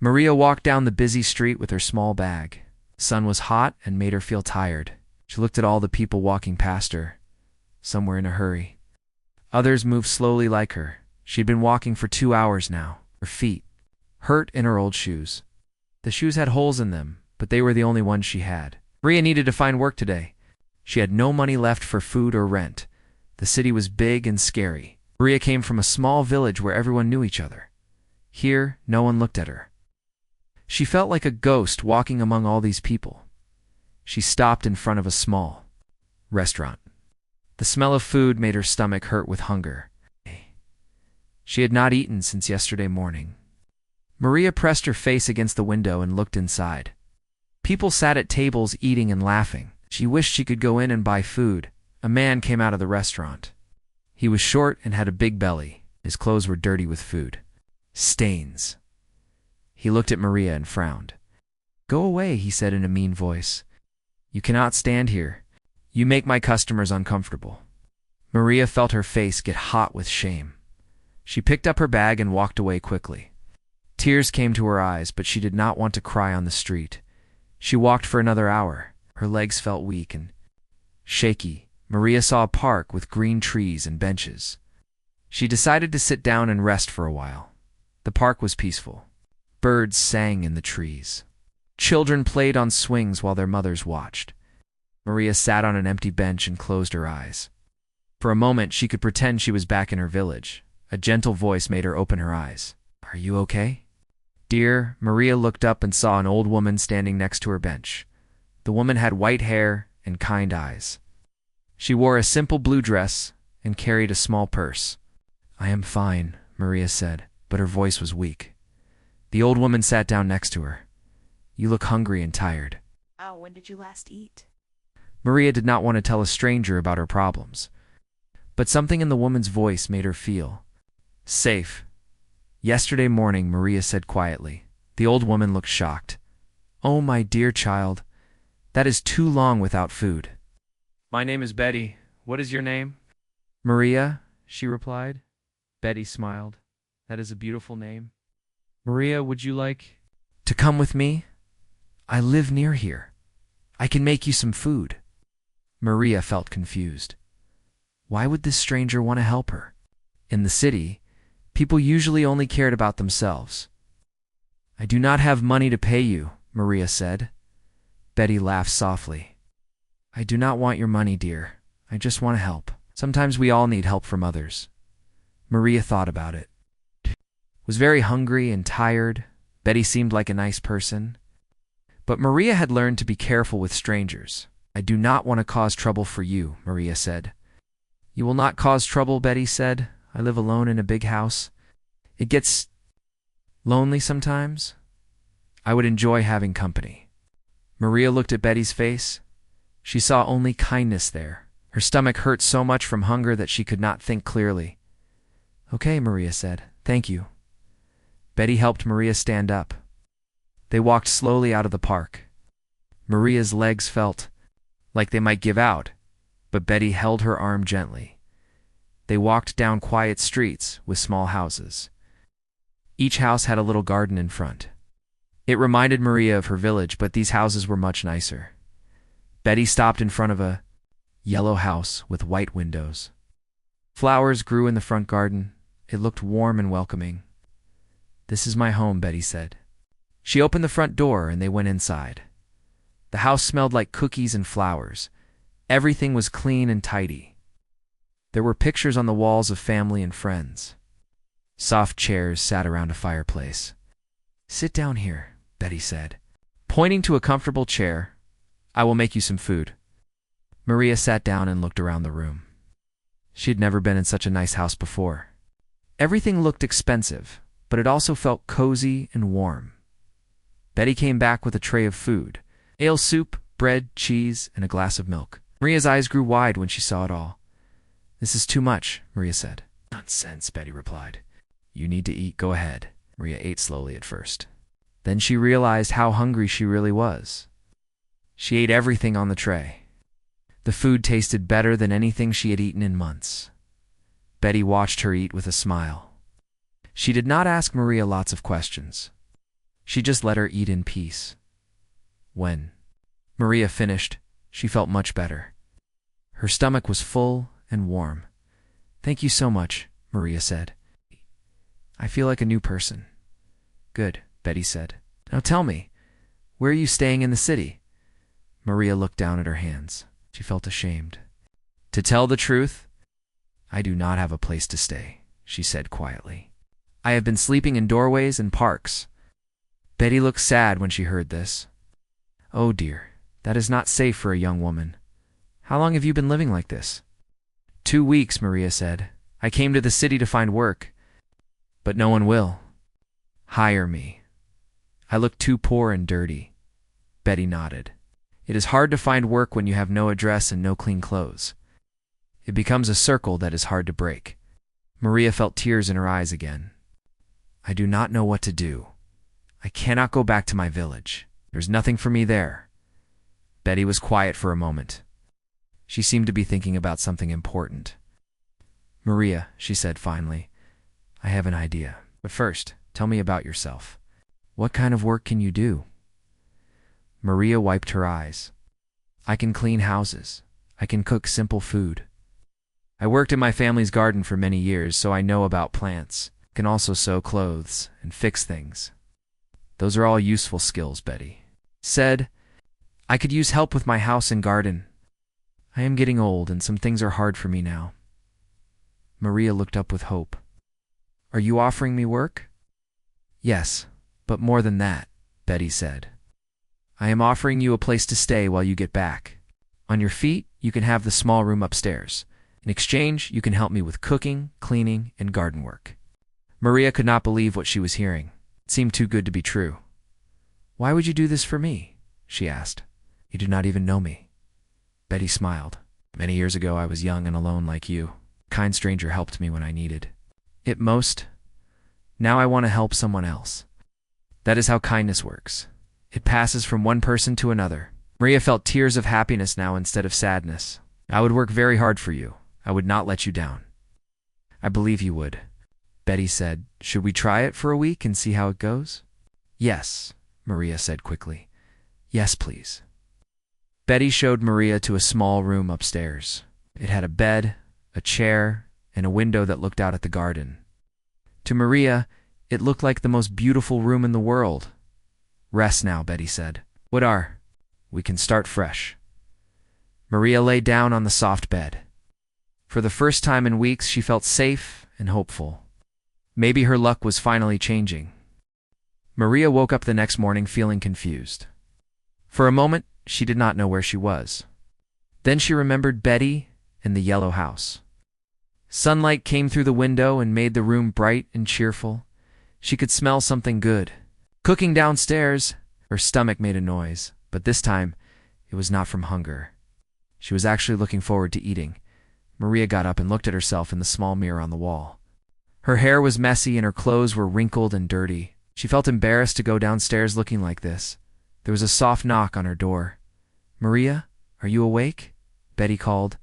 Maria walked down the busy street with her small bag. The sun was hot and made her feel tired. She looked at all the people walking past her. Some were in a hurry. Others moved slowly like her. She'd been walking for 2 hours now. Her feet hurt in her old shoes. The shoes had holes in them, but they were the only ones she had. Maria needed to find work today. She had no money left for food or rent. The city was big and scary. Maria came from a small village where everyone knew each other. Here, no one looked at her. She felt like a ghost walking among all these people. She stopped in front of a small restaurant. The smell of food made her stomach hurt with hunger. She had not eaten since yesterday morning. Maria pressed her face against the window and looked inside. People sat at tables eating and laughing. She wished she could go in and buy food. A man came out of the restaurant. He was short and had a big belly. His clothes were dirty with food stains. He looked at Maria and frowned. "Go away," he said in a mean voice. "You cannot stand here. You make my customers uncomfortable." Maria felt her face get hot with shame. She picked up her bag and walked away quickly. Tears came to her eyes, but she did not want to cry on the street. She walked for another hour. Her legs felt weak and shaky. Maria saw a park with green trees and benches. She decided to sit down and rest for a while. The park was peaceful. Birds sang in the trees. Children played on swings while their mothers watched. Maria sat on an empty bench and closed her eyes. For a moment, she could pretend she was back in her village. A gentle voice made her open her eyes. "Are you okay?" "Dear," Maria looked up and saw an old woman standing next to her bench. The woman had white hair and kind eyes. She wore a simple blue dress and carried a small purse. "I am fine," Maria said, but her voice was weak. The old woman sat down next to her. "You look hungry and tired." "Oh, when did you last eat?" Maria did not want to tell a stranger about her problems, but something in the woman's voice made her feel safe. "Yesterday morning," Maria said quietly. The old woman looked shocked. "Oh, my dear child, that is too long without food." "My name is Betty. What is your name?" "Maria," she replied. Betty smiled. "That is a beautiful name. Maria, would you like to come with me? I live near here. I can make you some food." Maria felt confused. Why would this stranger want to help her? In the city, people usually only cared about themselves. "I do not have money to pay you," Maria said. Betty laughed softly. "I do not want your money, dear. I just want to help. Sometimes we all need help from others." Maria thought about it. Was very hungry and tired. Betty seemed like a nice person. But Maria had learned to be careful with strangers. "I do not want to cause trouble for you," Maria said. "You will not cause trouble," Betty said. "I live alone in a big house. It gets lonely sometimes. I would enjoy having company." Maria looked at Betty's face. She saw only kindness there. Her stomach hurt so much from hunger that she could not think clearly. "Okay," Maria said. "Thank you." Betty helped Maria stand up. They walked slowly out of the park. Maria's legs felt like they might give out, but Betty held her arm gently. They walked down quiet streets with small houses. Each house had a little garden in front. It reminded Maria of her village, but these houses were much nicer. Betty stopped in front of a yellow house with white windows. Flowers grew in the front garden. It looked warm and welcoming. "This is my home," Betty said. She opened the front door and they went inside. The house smelled like cookies and flowers. Everything was clean and tidy. There were pictures on the walls of family and friends. Soft chairs sat around a fireplace. "Sit down here," Betty said. Pointing to a comfortable chair, "I will make you some food." Maria sat down and looked around the room. She had never been in such a nice house before. Everything looked expensive, but it also felt cozy and warm. Betty came back with a tray of food: ale soup, bread, cheese, and a glass of milk. Maria's eyes grew wide when she saw it all. "This is too much," Maria said. "Nonsense," Betty replied. "You need to eat. Go ahead." Maria ate slowly at first. Then she realized how hungry she really was. She ate everything on the tray. The food tasted better than anything she had eaten in months. Betty watched her eat with a smile. She did not ask Maria lots of questions. She just let her eat in peace. When Maria finished, she felt much better. Her stomach was full and warm. "Thank you so much," Maria said. "I feel like a new person." "Good," Betty said. "Now tell me, where are you staying in the city?" Maria looked down at her hands. She felt ashamed. "To tell the truth, I do not have a place to stay," she said quietly. "I have been sleeping in doorways and parks." Betty looked sad when she heard this. "Oh dear, that is not safe for a young woman. How long have you been living like this?" 2 weeks, Maria said. "I came to the city to find work, but no one will hire me. I look too poor and dirty." Betty nodded. "It is hard to find work when you have no address and no clean clothes. It becomes a circle that is hard to break." Maria felt tears in her eyes again. "I do not know what to do. I cannot go back to my village. There's nothing for me there." Betty was quiet for a moment. She seemed to be thinking about something important. "Maria," she said finally, "I have an idea. But first, tell me about yourself. What kind of work can you do?" Maria wiped her eyes. "I can clean houses. I can cook simple food. I worked in my family's garden for many years, so I know about plants. I can also sew clothes and fix things." "Those are all useful skills," Betty said. "I could use help with my house and garden. I am getting old and some things are hard for me now." Maria looked up with hope. "Are you offering me work?" "Yes, but more than that," Betty said. "I am offering you a place to stay while you get back. On your feet, you can have the small room upstairs. In exchange, you can help me with cooking, cleaning, and garden work." Maria could not believe what she was hearing. It seemed too good to be true. "Why would you do this for me?" she asked. "You do not even know me." Betty smiled. "Many years ago, I was young and alone like you. A kind stranger helped me when I needed it most. Now I want to help someone else. That is how kindness works. It passes from one person to another." Maria felt tears of happiness now instead of sadness. "I would work very hard for you. I would not let you down." "I believe you would," Betty said. "Should we try it for a week and see how it goes?" "Yes," Maria said quickly. "Yes, please." Betty showed Maria to a small room upstairs. It had a bed, a chair, and a window that looked out at the garden. To Maria, it looked like the most beautiful room in the world. "Rest now," Betty said. "What are? We can start fresh." Maria lay down on the soft bed. For the first time in weeks, she felt safe and hopeful. Maybe her luck was finally changing. Maria woke up the next morning feeling confused. For a moment, she did not know where she was. Then she remembered Betty and the yellow house. Sunlight came through the window and made the room bright and cheerful. She could smell something good cooking downstairs. Her stomach made a noise, but this time it was not from hunger. She was actually looking forward to eating. Maria got up and looked at herself in the small mirror on the wall. Her hair was messy and her clothes were wrinkled and dirty. She felt embarrassed to go downstairs looking like this. There was a soft knock on her door. "Maria, are you awake?" Betty called.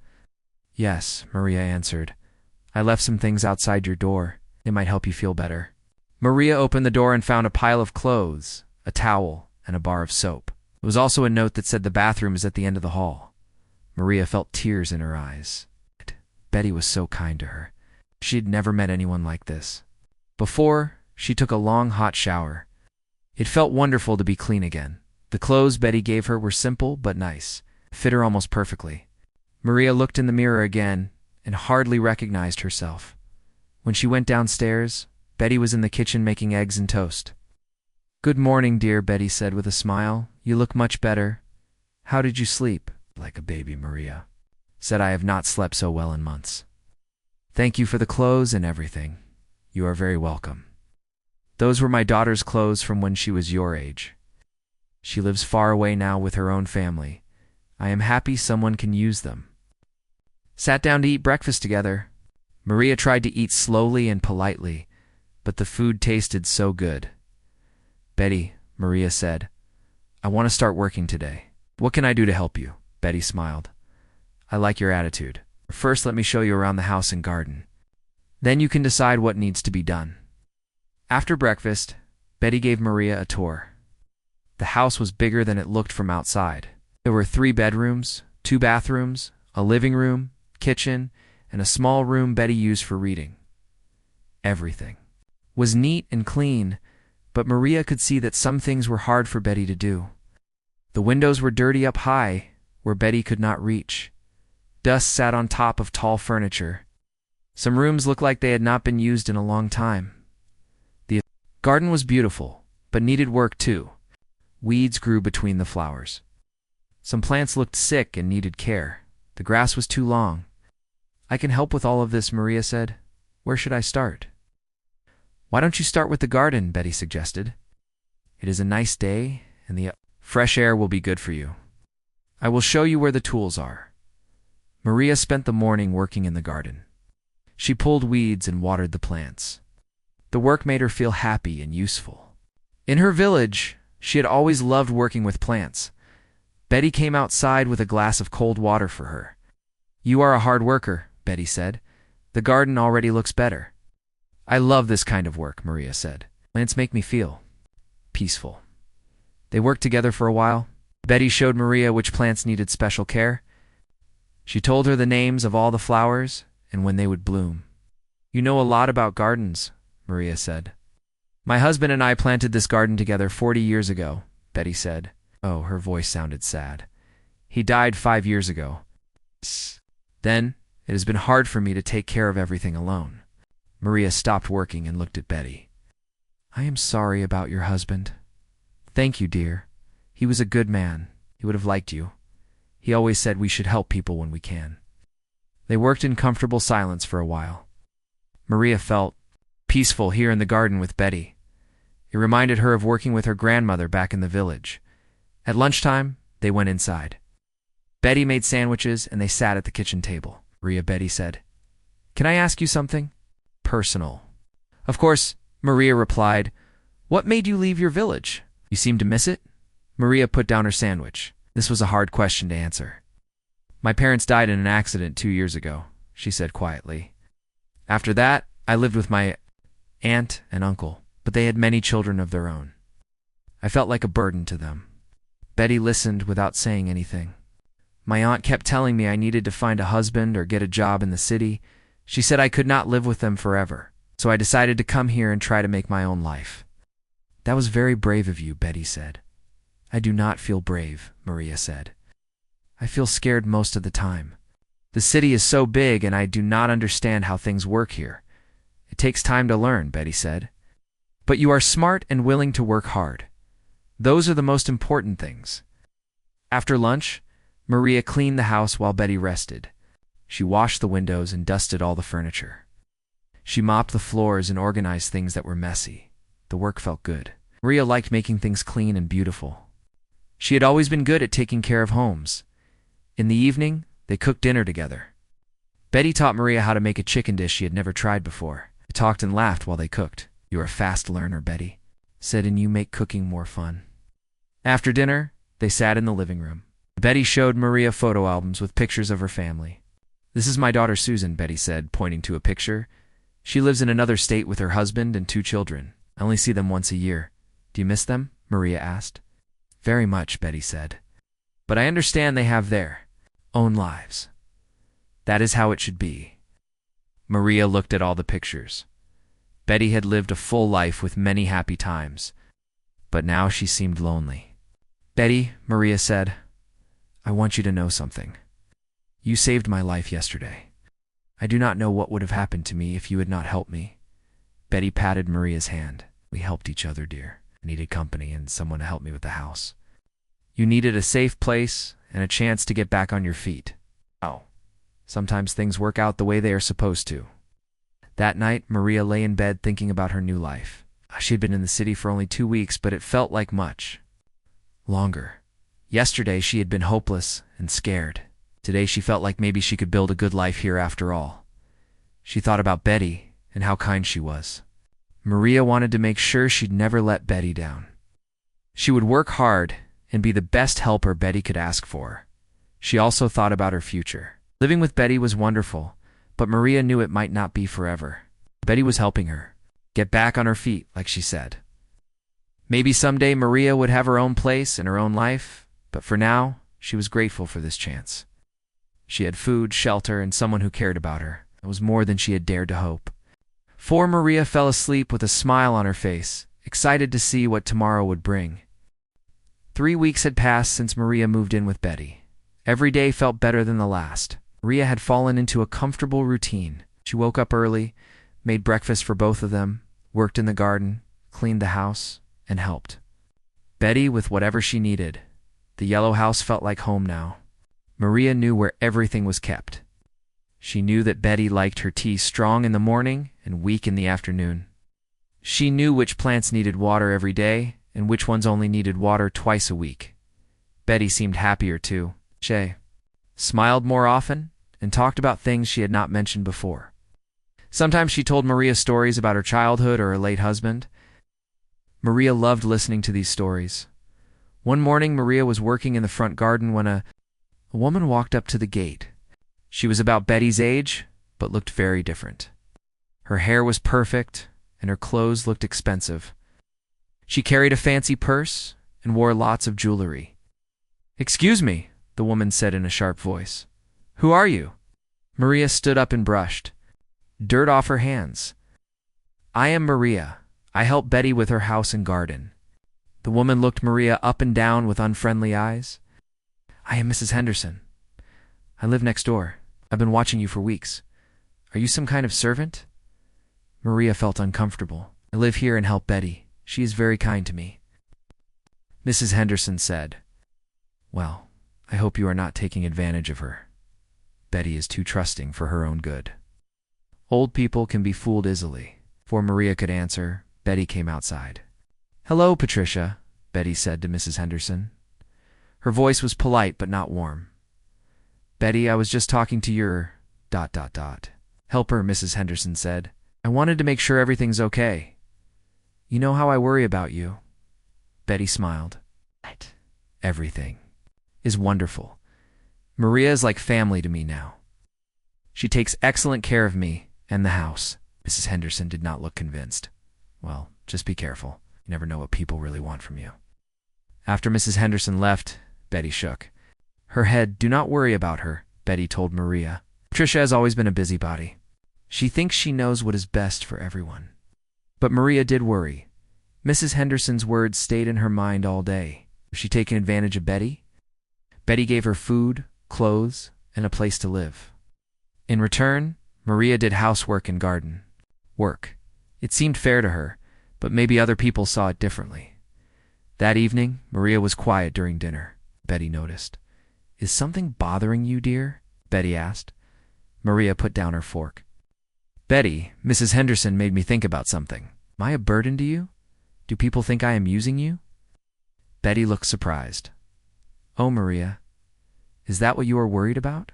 "Yes," Maria answered. "I left some things outside your door. They might help you feel better." Maria opened the door and found a pile of clothes, a towel, and a bar of soap. There was also a note that said the bathroom is at the end of the hall. Maria felt tears in her eyes. Betty was so kind to her. She had never met anyone like this. Before, she took a long, hot shower. It felt wonderful to be clean again. The clothes Betty gave her were simple but nice, fit her almost perfectly. Maria looked in the mirror again and hardly recognized herself. When she went downstairs, Betty was in the kitchen making eggs and toast. "Good morning, dear," Betty said with a smile. "You look much better. How did you sleep?" "Like a baby," Maria said. "I have not slept so well in months." "Thank you for the clothes and everything. You are very welcome. Those were my daughter's clothes from when she was your age. She lives far away now with her own family. I am happy someone can use them." Sat down to eat breakfast together. Maria tried to eat slowly and politely, but the food tasted so good. "Betty," Maria said, "I want to start working today. What can I do to help you?" Betty smiled. "I like your attitude. First, let me show you around the house and garden. Then you can decide what needs to be done." After breakfast, Betty gave Maria a tour. The house was bigger than it looked from outside. There were 3 bedrooms, 2 bathrooms, a living room, kitchen, and a small room Betty used for reading. Everything was neat and clean, but Maria could see that some things were hard for Betty to do. The windows were dirty up high, where Betty could not reach. Dust sat on top of tall furniture. Some rooms looked like they had not been used in a long time. The garden was beautiful, but needed work too. Weeds grew between the flowers. Some plants looked sick and needed care. The grass was too long. "I can help with all of this," Maria said. "Where should I start?" "Why don't you start with the garden?" Betty suggested. "It is a nice day, and the fresh air will be good for you. I will show you where the tools are." Maria spent the morning working in the garden. She pulled weeds and watered the plants. The work made her feel happy and useful. In her village, she had always loved working with plants. Betty came outside with a glass of cold water for her. "You are a hard worker," Betty said. "The garden already looks better." "I love this kind of work," Maria said. "Plants make me feel peaceful." They worked together for a while. Betty showed Maria which plants needed special care. She told her the names of all the flowers and when they would bloom. "You know a lot about gardens," Maria said. "My husband and I planted this garden together 40 years ago," Betty said. Oh, her voice sounded sad. "He died 5 years ago. Then, it has been hard for me to take care of everything alone." Maria stopped working and looked at Betty. "I am sorry about your husband." "Thank you, dear. He was a good man. He would have liked you. He always said we should help people when we can." They worked in comfortable silence for a while. Maria felt peaceful here in the garden with Betty. It reminded her of working with her grandmother back in the village. At lunchtime, they went inside. Betty made sandwiches and they sat at the kitchen table. Betty said, "Can I ask you something? Personal." "Of course," Maria replied. "What made you leave your village? You seem to miss it?" Maria put down her sandwich. This was a hard question to answer. "My parents died in an accident 2 years ago," she said quietly. "After that, I lived with my aunt and uncle, but they had many children of their own. I felt like a burden to them." Betty listened without saying anything. "My aunt kept telling me I needed to find a husband or get a job in the city. She said I could not live with them forever, so I decided to come here and try to make my own life." "That was very brave of you," Betty said. "I do not feel brave," Maria said. "I feel scared most of the time. The city is so big and I do not understand how things work here. It takes time to learn," Betty said. "But you are smart and willing to work hard. Those are the most important things." After lunch, Maria cleaned the house while Betty rested. She washed the windows and dusted all the furniture. She mopped the floors and organized things that were messy. The work felt good. Maria liked making things clean and beautiful. She had always been good at taking care of homes. In the evening, they cooked dinner together. Betty taught Maria how to make a chicken dish she had never tried before. They talked and laughed while they cooked. "You are a fast learner," Betty said, "and you make cooking more fun." After dinner, they sat in the living room. Betty showed Maria photo albums with pictures of her family. "This is my daughter Susan," Betty said, pointing to a picture. "She lives in another state with her husband and 2 children. I only see them once a year." "Do you miss them?" Maria asked. "Very much," Betty said. "But I understand they have their own lives. That is how it should be." Maria looked at all the pictures. Betty had lived a full life with many happy times, but now she seemed lonely. "Betty," Maria said, "I want you to know something. You saved my life yesterday. I do not know what would have happened to me if you had not helped me." Betty patted Maria's hand. "We helped each other, dear. I needed company and someone to help me with the house. You needed a safe place and a chance to get back on your feet. Oh, sometimes things work out the way they are supposed to." That night, Maria lay in bed thinking about her new life. She had been in the city for only 2 weeks, but it felt like much longer. Yesterday, she had been hopeless and scared. Today, she felt like maybe she could build a good life here after all. She thought about Betty and how kind she was. Maria wanted to make sure she'd never let Betty down. She would work hard and be the best helper Betty could ask for. She also thought about her future. Living with Betty was wonderful, but Maria knew it might not be forever. Betty was helping her get back on her feet, like she said. Maybe someday Maria would have her own place and her own life, but for now, she was grateful for this chance. She had food, shelter, and someone who cared about her. It was more than she had dared to hope. For Maria fell asleep with a smile on her face, excited to see what tomorrow would bring. 3 weeks had passed since Maria moved in with Betty. Every day felt better than the last. Maria had fallen into a comfortable routine. She woke up early, made breakfast for both of them, worked in the garden, cleaned the house, and helped Betty with whatever she needed. The yellow house felt like home now. Maria knew where everything was kept. She knew that Betty liked her tea strong in the morning and weak in the afternoon. She knew which plants needed water every day and which ones only needed water twice a week. Betty seemed happier too. She smiled more often and talked about things she had not mentioned before. Sometimes she told Maria stories about her childhood or her late husband. Maria loved listening to these stories. One morning, Maria was working in the front garden when a woman walked up to the gate. She was about Betty's age, but looked very different. Her hair was perfect, and her clothes looked expensive. She carried a fancy purse and wore lots of jewelry. "Excuse me," the woman said in a sharp voice. "Who are you?" Maria stood up and brushed dirt off her hands. "I am Maria. I help Betty with her house and garden." The woman looked Maria up and down with unfriendly eyes. "I am Mrs. Henderson. I live next door. I've been watching you for weeks. Are you some kind of servant?" Maria felt uncomfortable. "I live here and help Betty. She is very kind to me." Mrs. Henderson said, "Well, I hope you are not taking advantage of her. Betty is too trusting for her own good." Old people can be fooled easily. Before Maria could answer, Betty came outside. "Hello, Patricia," Betty said to Mrs. Henderson. Her voice was polite but not warm. "Betty, I was just talking to your... helper," Mrs. Henderson said. "I wanted to make sure everything's okay. You know how I worry about you." Betty smiled. "Everything is wonderful. Maria is like family to me now. She takes excellent care of me and the house." Mrs. Henderson did not look convinced. "Well, just be careful. You never know what people really want from you." After Mrs. Henderson left, Betty shook her head. "Do not worry about her," Betty told Maria. "Patricia has always been a busybody. She thinks she knows what is best for everyone." But Maria did worry. Mrs. Henderson's words stayed in her mind all day. Was she taking advantage of Betty? Betty gave her food, clothes, and a place to live. In return, Maria did housework and garden work. It seemed fair to her, but maybe other people saw it differently. That evening, Maria was quiet during dinner. Betty noticed. "Is something bothering you, dear?" Betty asked. Maria put down her fork. "Betty, Mrs. Henderson made me think about something. Am I a burden to you? Do people think I am using you?" Betty looked surprised. "Oh, Maria, is that what you are worried about?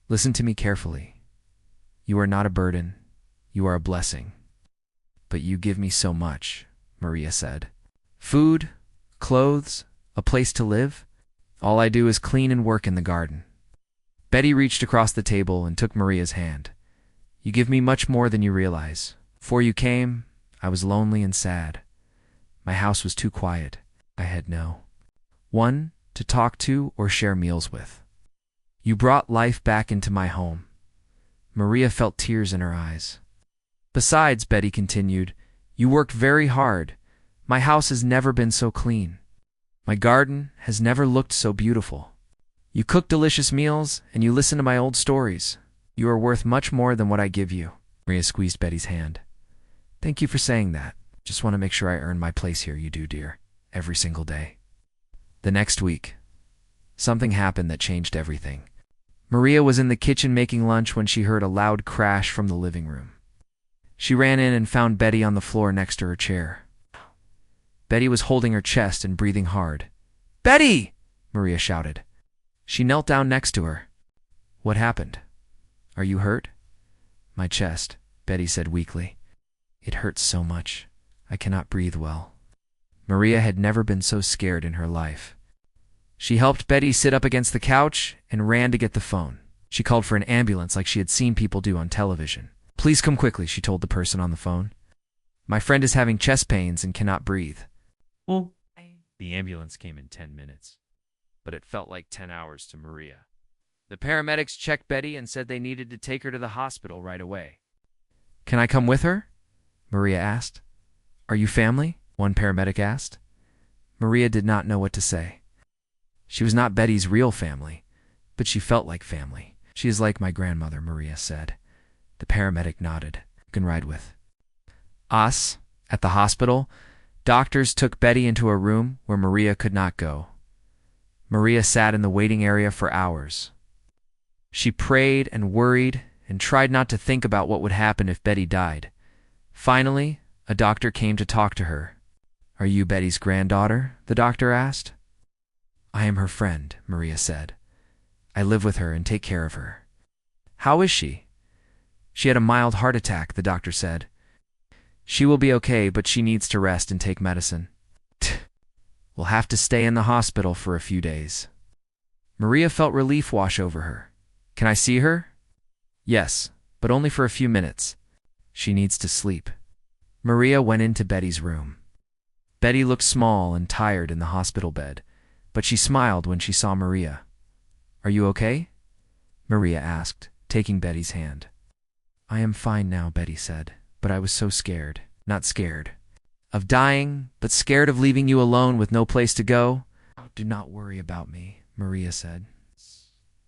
Listen to me carefully. You are not a burden. You are a blessing. But you give me so much," Maria said. "Food, clothes, a place to live. All I do is clean and work in the garden." Betty reached across the table and took Maria's hand. "You give me much more than you realize. Before you came, I was lonely and sad. My house was too quiet. I had no one to talk to or share meals with. You brought life back into my home." Maria felt tears in her eyes. "Besides," Betty continued, "you worked very hard. My house has never been so clean. My garden has never looked so beautiful. You cook delicious meals, and you listen to my old stories. You are worth much more than what I give you." Maria squeezed Betty's hand. "Thank you for saying that. Just want to make sure I earn my place here, you do, dear, every single day." The next week, something happened that changed everything. Maria was in the kitchen making lunch when she heard a loud crash from the living room. She ran in and found Betty on the floor next to her chair. Betty was holding her chest and breathing hard. "Betty!" Maria shouted. She knelt down next to her. "What happened? Are you hurt?" "My chest," Betty said weakly. "It hurts so much. I cannot breathe well." Maria had never been so scared in her life. She helped Betty sit up against the couch and ran to get the phone. She called for an ambulance like she had seen people do on television. "Please come quickly," she told the person on the phone. "My friend is having chest pains and cannot breathe." Well, the ambulance came in 10 minutes, but it felt like 10 hours to Maria. The paramedics checked Betty and said they needed to take her to the hospital right away. Can I come with her? Maria asked. Are you family? One paramedic asked. Maria did not know what to say. She was not Betty's real family, but she felt like family. She is like my grandmother, Maria said. The paramedic nodded. You can ride with us. At the hospital, doctors took Betty into a room where Maria could not go. Maria sat in the waiting area for hours. She prayed and worried and tried not to think about what would happen if Betty died. Finally, a doctor came to talk to her. Are you Betty's granddaughter? The doctor asked. I am her friend, Maria said. I live with her and take care of her. How is she? She had a mild heart attack, the doctor said. She will be okay, but she needs to rest and take medicine. We'll have to stay in the hospital for a few days. Maria felt relief wash over her. Can I see her? Yes, but only for a few minutes. She needs to sleep. Maria went into Betty's room. Betty looked small and tired in the hospital bed, but she smiled when she saw Maria. Are you okay? Maria asked, taking Betty's hand. I am fine now, Betty said, but I was so scared. Not scared of dying, but scared of leaving you alone with no place to go. Oh, do not worry about me, Maria said.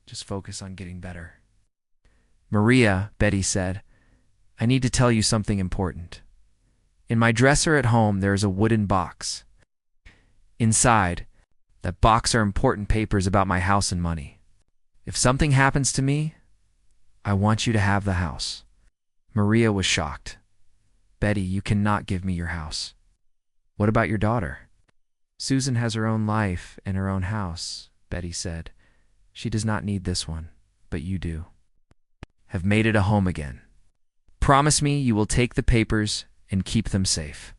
Just focus on getting better. Maria, Betty said, I need to tell you something important. In my dresser at home, there is a wooden box. Inside that box are important papers about my house and money. If something happens to me, I want you to have the house. Maria was shocked. Betty, you cannot give me your house. What about your daughter? Susan has her own life and her own house, Betty said. She does not need this one, but you do. Have made it a home again. Promise me you will take the papers and keep them safe.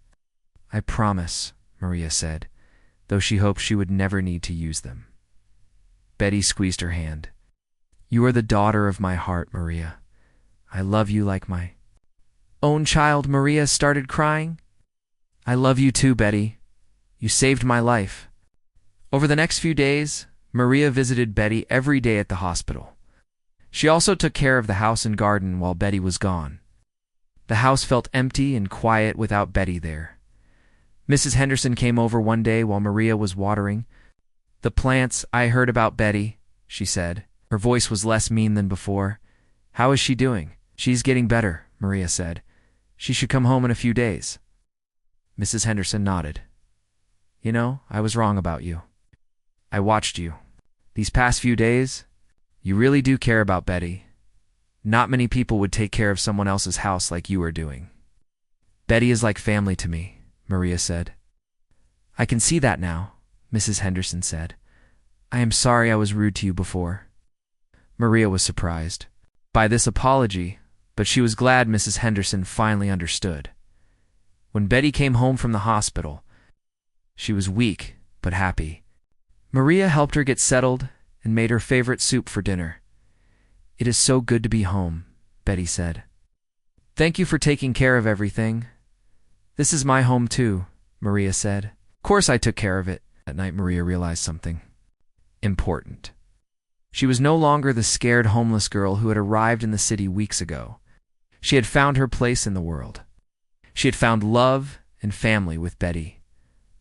I promise, Maria said, though she hoped she would never need to use them. Betty squeezed her hand. You are the daughter of my heart, Maria. I love you like my own child. Maria started crying. I love you too, Betty. You saved my life. Over the next few days, Maria visited Betty every day at the hospital. She also took care of the house and garden while Betty was gone. The house felt empty and quiet without Betty there. Mrs. Henderson came over one day while Maria was watering the plants. I heard about Betty, she said. Her voice was less mean than before. How is she doing? She's getting better, Maria said. She should come home in a few days. Mrs. Henderson nodded. You know, I was wrong about you. I watched you. These past few days, you really do care about Betty. Not many people would take care of someone else's house like you are doing. Betty is like family to me, Maria said. I can see that now, Mrs. Henderson said. I am sorry I was rude to you before. Maria was surprised by this apology, but she was glad Mrs. Henderson finally understood. When Betty came home from the hospital, she was weak but happy. Maria helped her get settled and made her favorite soup for dinner. It is so good to be home, Betty said. Thank you for taking care of everything. This is my home too, Maria said. Of course I took care of it. That night Maria realized something important. She was no longer the scared homeless girl who had arrived in the city weeks ago. She had found her place in the world. She had found love and family with Betty.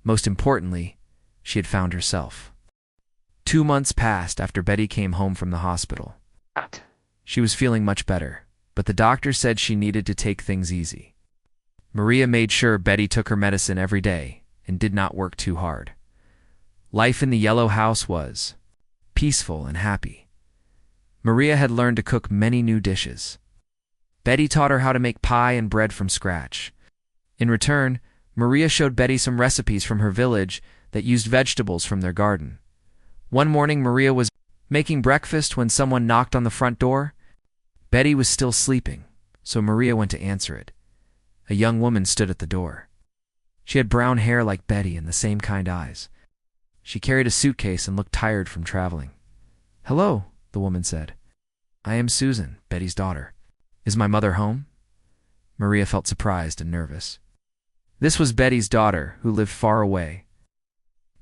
Most importantly, she had found herself. 2 months passed after Betty came home from the hospital. She was feeling much better, but the doctor said she needed to take things easy. Maria made sure Betty took her medicine every day and did not work too hard. Life in the yellow house was peaceful and happy. Maria had learned to cook many new dishes. Betty taught her how to make pie and bread from scratch. In return, Maria showed Betty some recipes from her village that used vegetables from their garden. One morning, Maria was making breakfast when someone knocked on the front door. Betty was still sleeping, so Maria went to answer it. A young woman stood at the door. She had brown hair like Betty and the same kind eyes. She carried a suitcase and looked tired from traveling. Hello, the woman said. I am Susan, Betty's daughter. Is my mother home? Maria felt surprised and nervous. This was Betty's daughter, who lived far away.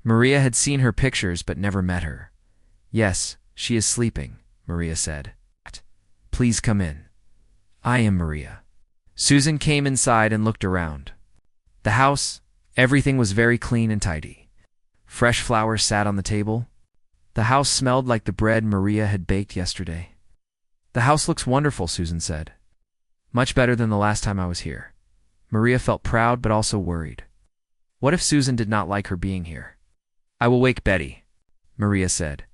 Maria had seen her pictures but never met her. Yes, she is sleeping, Maria said. Please come in. I am Maria. Susan came inside and looked around. The house, everything was very clean and tidy. Fresh flowers sat on the table. The house smelled like the bread Maria had baked yesterday. The house looks wonderful, Susan said. Much better than the last time I was here. Maria felt proud but also worried. What if Susan did not like her being here? I will wake Betty, Maria said.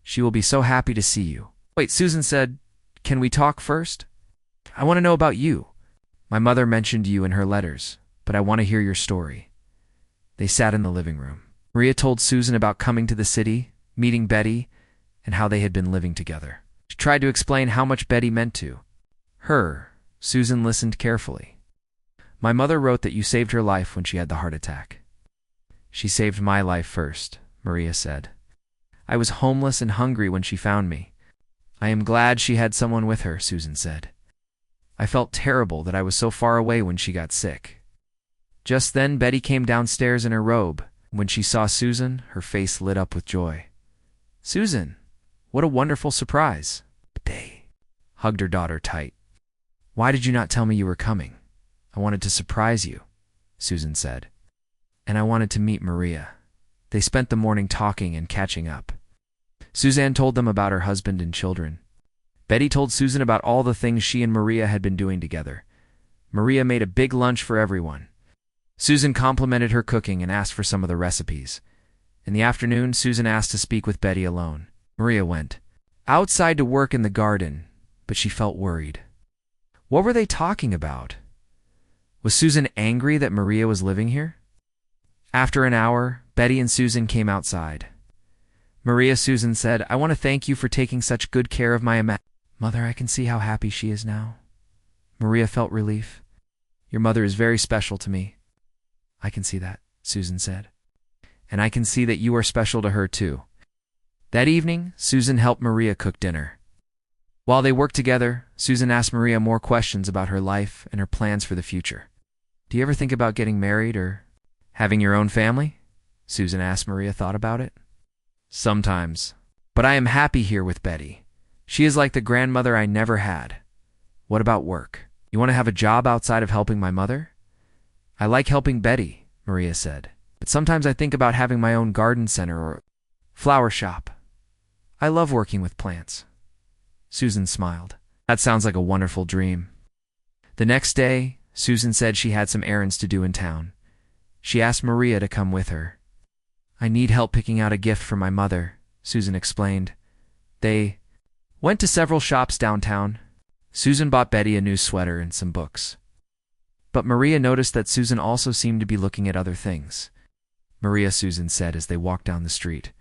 She will be so happy to see you. Wait, Susan said, can we talk first? I want to know about you. My mother mentioned you in her letters, but I want to hear your story. They sat in the living room. Maria told Susan about coming to the city, meeting Betty, and how they had been living together. She tried to explain how much Betty meant to her. Susan listened carefully. My mother wrote that you saved her life when she had the heart attack. She saved my life first, Maria said. I was homeless and hungry when she found me. I am glad she had someone with her, Susan said. I felt terrible that I was so far away when she got sick. Just then Betty came downstairs in her robe. When she saw Susan, her face lit up with joy. Susan, what a wonderful surprise. Betty hugged her daughter tight. Why did you not tell me you were coming? I wanted to surprise you, Susan said. And I wanted to meet Maria. They spent the morning talking and catching up. Suzanne told them about her husband and children. Betty told Susan about all the things she and Maria had been doing together. Maria made a big lunch for everyone. Susan complimented her cooking and asked for some of the recipes. In the afternoon, Susan asked to speak with Betty alone. Maria went outside to work in the garden, but she felt worried. What were they talking about? Was Susan angry that Maria was living here? After an hour, Betty and Susan came outside. Maria, Susan said, I want to thank you for taking such good care of my mother. I can see how happy she is now. Maria felt relief. Your mother is very special to me. I can see that, Susan said. And I can see that you are special to her too. That evening, Susan helped Maria cook dinner. While they worked together, Susan asked Maria more questions about her life and her plans for the future. Do you ever think about getting married or having your own family? Susan asked. Maria thought about it. Sometimes. But I am happy here with Betty. She is like the grandmother I never had. What about work? You want to have a job outside of helping my mother? I like helping Betty, Maria said. But sometimes I think about having my own garden center or flower shop. I love working with plants. Susan smiled. That sounds like a wonderful dream. The next day, Susan said she had some errands to do in town. She asked Maria to come with her. I need help picking out a gift for my mother, Susan explained. They went to several shops downtown. Susan bought Betty a new sweater and some books. But Maria noticed that Susan also seemed to be looking at other things. Maria, Susan said as they walked down the street.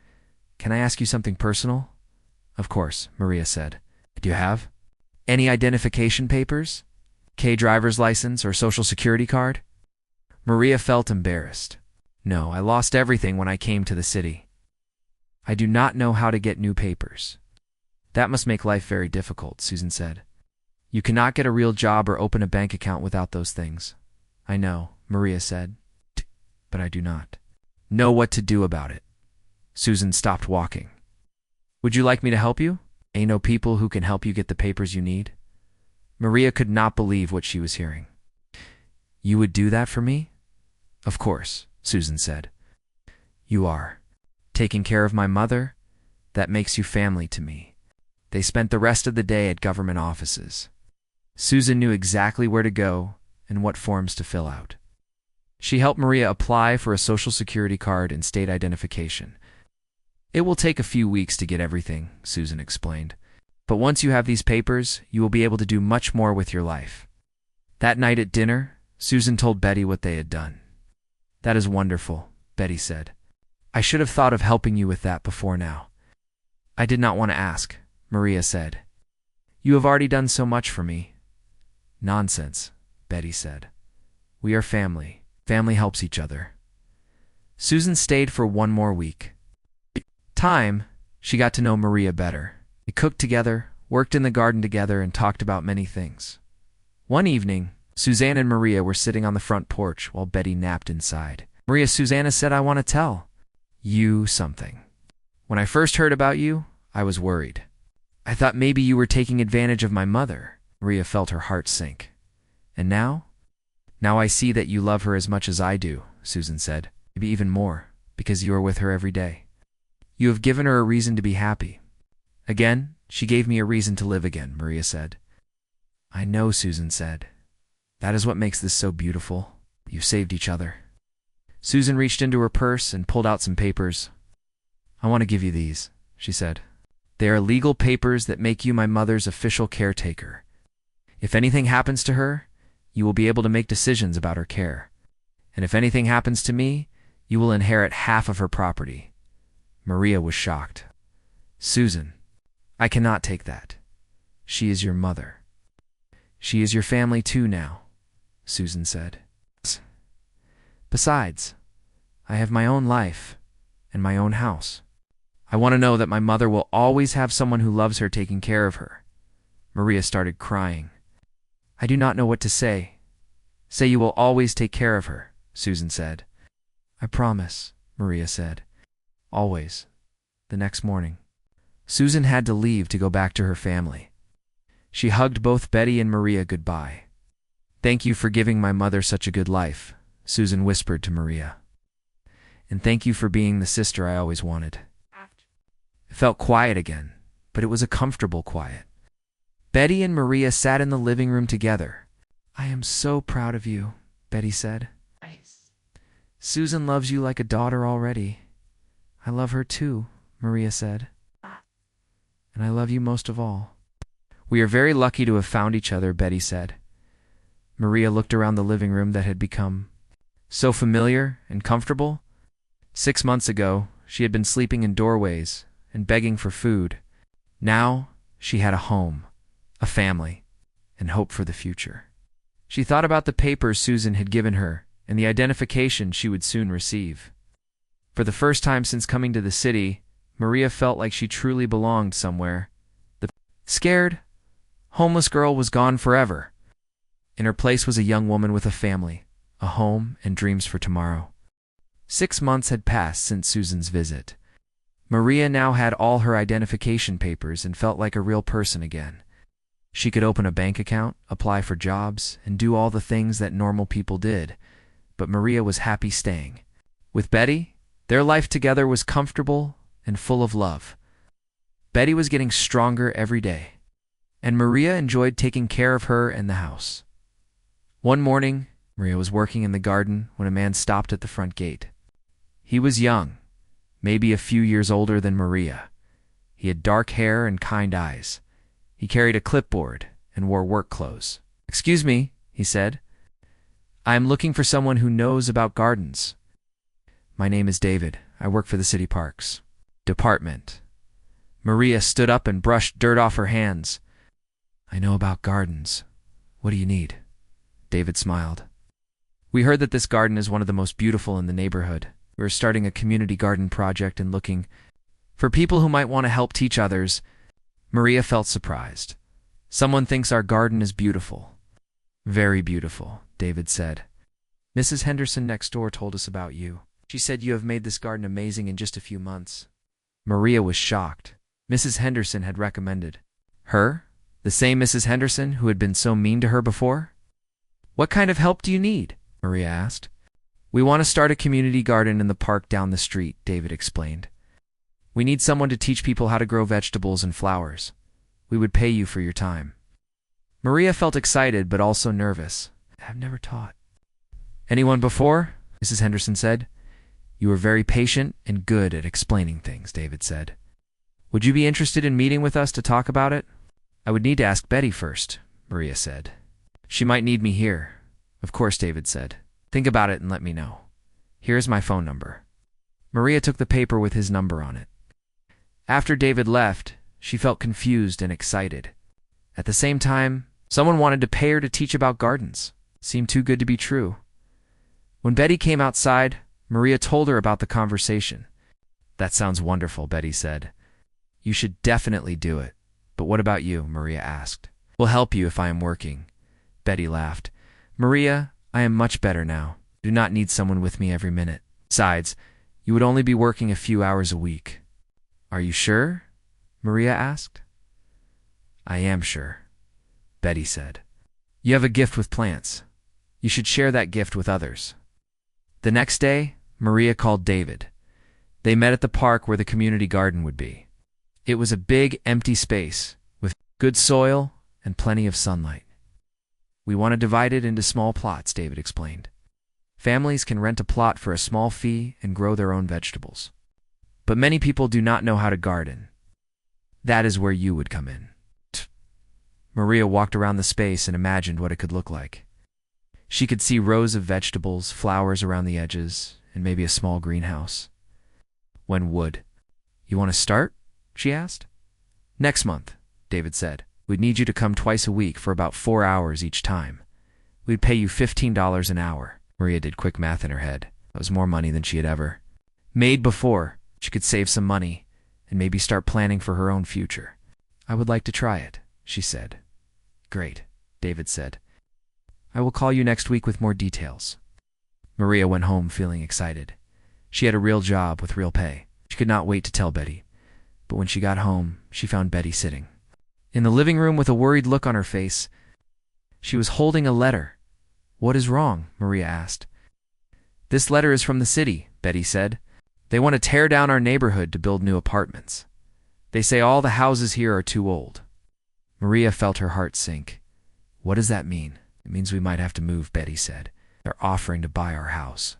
Can I ask you something personal? Of course, Maria said. Do you have any identification papers? Driver's license or social security card? Maria felt embarrassed. No, I lost everything when I came to the city. I do not know how to get new papers. That must make life very difficult, Susan said. You cannot get a real job or open a bank account without those things. I know, Maria said, but I do not know what to do about it. Susan stopped walking. Would you like me to help you? Ain't no people who can help you get the papers you need? Maria could not believe what she was hearing. You would do that for me? Of course, Susan said. You are taking care of my mother? That makes you family to me. They spent the rest of the day at government offices. Susan knew exactly where to go and what forms to fill out. She helped Maria apply for a social security card and state identification. It will take a few weeks to get everything, Susan explained. But once you have these papers, you will be able to do much more with your life. That night at dinner, Susan told Betty what they had done. That is wonderful, Betty said. I should have thought of helping you with that before now. I did not want to ask, Maria said. You have already done so much for me. Nonsense, Betty said. We are family. Family helps each other. Susan stayed for one more week. She got to know Maria better. They cooked together, worked in the garden together, and talked about many things. One evening, Suzanne and Maria were sitting on the front porch while Betty napped inside. Maria, Susanna said, I want to tell You something. When I first heard about you, I was worried. I thought maybe you were taking advantage of my mother. Maria felt her heart sink. And now? Now I see that you love her as much as I do, Susan said. Maybe even more, because you are with her every day. You have given her a reason to be happy. Again, she gave me a reason to live again, Maria said. I know, Susan said. That is what makes this so beautiful. You saved each other. Susan reached into her purse and pulled out some papers. I want to give you these, she said. They are legal papers that make you my mother's official caretaker. If anything happens to her, you will be able to make decisions about her care. And if anything happens to me, you will inherit half of her property. Maria was shocked. Susan, I cannot take that. She is your mother. She is your family too now, Susan said. Besides, I have my own life and my own house. I want to know that my mother will always have someone who loves her taking care of her. Maria started crying. I do not know what to say. Say you will always take care of her, Susan said. I promise, Maria said. Always. The next morning, Susan had to leave to go back to her family. She hugged both Betty and Maria goodbye. Thank you for giving my mother such a good life, Susan whispered to Maria. And thank you for being the sister I always wanted. It felt quiet again, but it was a comfortable quiet. Betty and Maria sat in the living room together. I am so proud of you, Betty said. Nice. Susan loves you like a daughter already. I love her too, Maria said. And I love you most of all. We are very lucky to have found each other, Betty said. Maria looked around the living room that had become so familiar and comfortable. 6 months ago, she had been sleeping in doorways and begging for food. Now, she had a home, a family, and hope for the future. She thought about the papers Susan had given her and the identification she would soon receive. For the first time since coming to the city, Maria felt like she truly belonged somewhere. The scared, homeless girl was gone forever. In her place was a young woman with a family, a home, and dreams for tomorrow. 6 months had passed since Susan's visit. Maria now had all her identification papers and felt like a real person again. She could open a bank account, apply for jobs, and do all the things that normal people did, but Maria was happy staying. With Betty, their life together was comfortable and full of love. Betty was getting stronger every day, and Maria enjoyed taking care of her and the house. One morning, Maria was working in the garden when a man stopped at the front gate. He was young, maybe a few years older than Maria. He had dark hair and kind eyes. He carried a clipboard and wore work clothes. Excuse me, he said. I am looking for someone who knows about gardens. My name is David. I work for the city parks department. Maria stood up and brushed dirt off her hands. I know about gardens. What do you need? David smiled. We heard that this garden is one of the most beautiful in the neighborhood. We are starting a community garden project and looking for people who might want to help teach others. Maria felt surprised. Someone thinks our garden is beautiful. Very beautiful, David said. Mrs. Henderson next door told us about you. She said you have made this garden amazing in just a few months. Maria was shocked. Mrs. Henderson had recommended her? The same Mrs. Henderson who had been so mean to her before? What kind of help do you need? Maria asked. We want to start a community garden in the park down the street, David explained. We need someone to teach people how to grow vegetables and flowers. We would pay you for your time. Maria felt excited but also nervous. I've never taught anyone before, Mrs. Henderson said. You are very patient and good at explaining things, David said. Would you be interested in meeting with us to talk about it? I would need to ask Betty first, Maria said. She might need me here. Of course, David said. Think about it and let me know. Here's my phone number. Maria took the paper with his number on it. After David left, she felt confused and excited. At the same time, someone wanted to pay her to teach about gardens. Seemed too good to be true. When Betty came outside, Maria told her about the conversation. That sounds wonderful, Betty said. You should definitely do it. But what about you? Maria asked. We'll help you if I am working. Betty laughed. Maria, I am much better now. Do not need someone with me every minute. Besides, You would only be working a few hours a week. Are you sure? Maria asked. I am sure, Betty said. You have a gift with plants. You should share that gift with others. The next day, Maria called David. They met at the park where the community garden would be. It was a big, empty space with good soil and plenty of sunlight. We want to divide it into small plots, David explained. Families can rent a plot for a small fee and grow their own vegetables. But many people do not know how to garden. That is where you would come in. Maria walked around the space and imagined what it could look like. She could see rows of vegetables, flowers around the edges, and maybe a small greenhouse. When would? You want to start? She asked. Next month, David said. We'd need you to come twice a week for about 4 hours each time. We'd pay you $15 an hour. Maria did quick math in her head. That was more money than she had ever made before. She could save some money and maybe start planning for her own future. I would like to try it, she said. Great, David said. I will call you next week with more details. Maria went home feeling excited. She had a real job with real pay. She could not wait to tell Betty. But when she got home, she found Betty sitting in the living room with a worried look on her face. She was holding a letter. What is wrong? Maria asked. This letter is from the city, Betty said. They want to tear down our neighborhood to build new apartments. They say all the houses here are too old. Maria felt her heart sink. What does that mean? It means we might have to move, Betty said. They're offering to buy our house,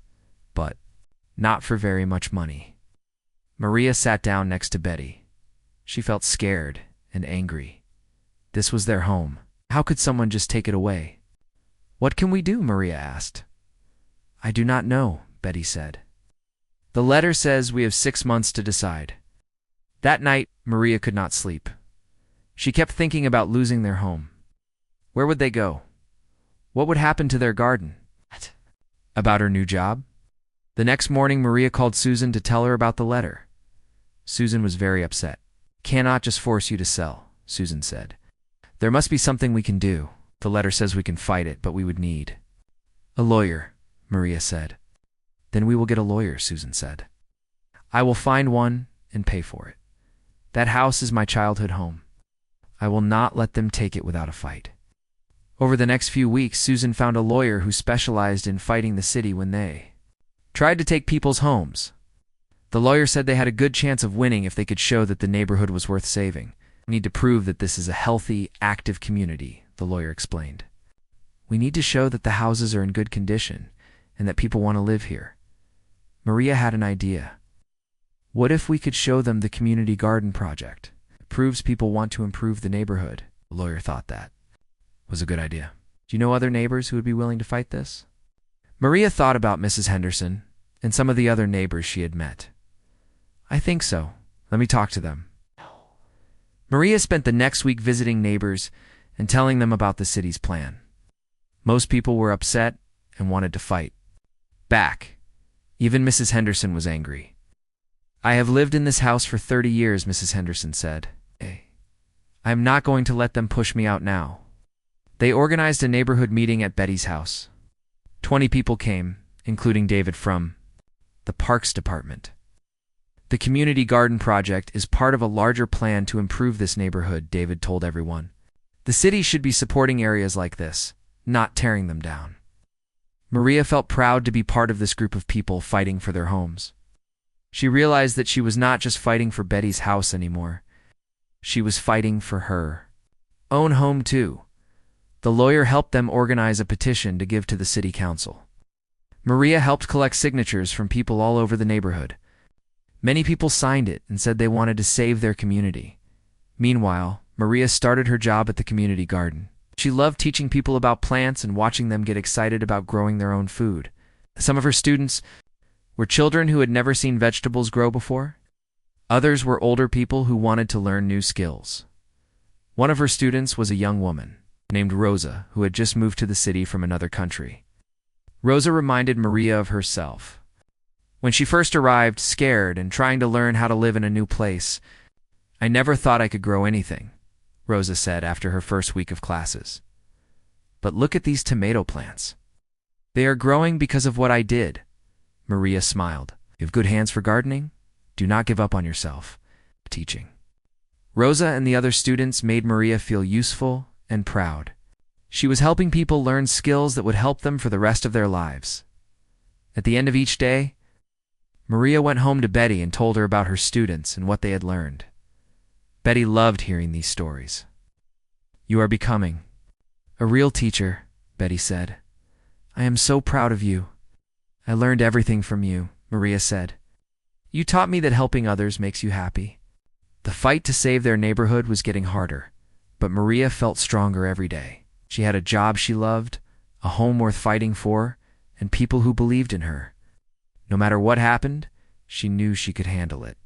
but not for very much money. Maria sat down next to Betty. She felt scared and angry. This was their home. How could someone just take it away? What can we do? Maria asked. I do not know, Betty said. The letter says we have 6 months to decide. That night, Maria could not sleep. She kept thinking about losing their home. Where would they go? What would happen to their garden? About her new job? The next morning, Maria called Susan to tell her about the letter. Susan was very upset. Cannot just force you to sell, Susan said. There must be something we can do. The letter says we can fight it, but we would need a lawyer, Maria said. Then we will get a lawyer, Susan said. I will find one and pay for it. That house is my childhood home. I will not let them take it without a fight. Over the next few weeks, Susan found a lawyer who specialized in fighting the city when they tried to take people's homes. The lawyer said they had a good chance of winning if they could show that the neighborhood was worth saving. We need to prove that this is a healthy, active community, the lawyer explained. We need to show that the houses are in good condition and that people want to live here. Maria had an idea. What if we could show them the community garden project? It proves people want to improve the neighborhood. The lawyer thought that was a good idea. Do you know other neighbors who would be willing to fight this? Maria thought about Mrs. Henderson and some of the other neighbors she had met. I think so. Let me talk to them. Maria spent the next week visiting neighbors and telling them about the city's plan. Most people were upset and wanted to fight back. Even Mrs. Henderson was angry. I have lived in this house for 30 years, Mrs. Henderson said. I am not going to let them push me out now. They organized a neighborhood meeting at Betty's house. 20 people came, including David from the Parks Department. The community garden project is part of a larger plan to improve this neighborhood, David told everyone. The city should be supporting areas like this, not tearing them down. Maria felt proud to be part of this group of people fighting for their homes. She realized that she was not just fighting for Betty's house anymore. She was fighting for her own home too. The lawyer helped them organize a petition to give to the city council. Maria helped collect signatures from people all over the neighborhood. Many people signed it and said they wanted to save their community. Meanwhile, Maria started her job at the community garden. She loved teaching people about plants and watching them get excited about growing their own food. Some of her students were children who had never seen vegetables grow before. Others were older people who wanted to learn new skills. One of her students was a young woman named Rosa who had just moved to the city from another country. Rosa reminded Maria of herself. When she first arrived, scared and trying to learn how to live in a new place, I never thought I could grow anything, Rosa said after her first week of classes. But look at these tomato plants. They are growing because of what I did. Maria smiled. You have good hands for gardening? Do not give up on yourself. Teaching. Rosa and the other students made Maria feel useful and proud. She was helping people learn skills that would help them for the rest of their lives. At the end of each day, Maria went home to Betty and told her about her students and what they had learned. Betty loved hearing these stories. You are becoming a real teacher, Betty said. I am so proud of you. I learned everything from you, Maria said. You taught me that helping others makes you happy. The fight to save their neighborhood was getting harder, but Maria felt stronger every day. She had a job she loved, a home worth fighting for, and people who believed in her. No matter what happened, she knew she could handle it.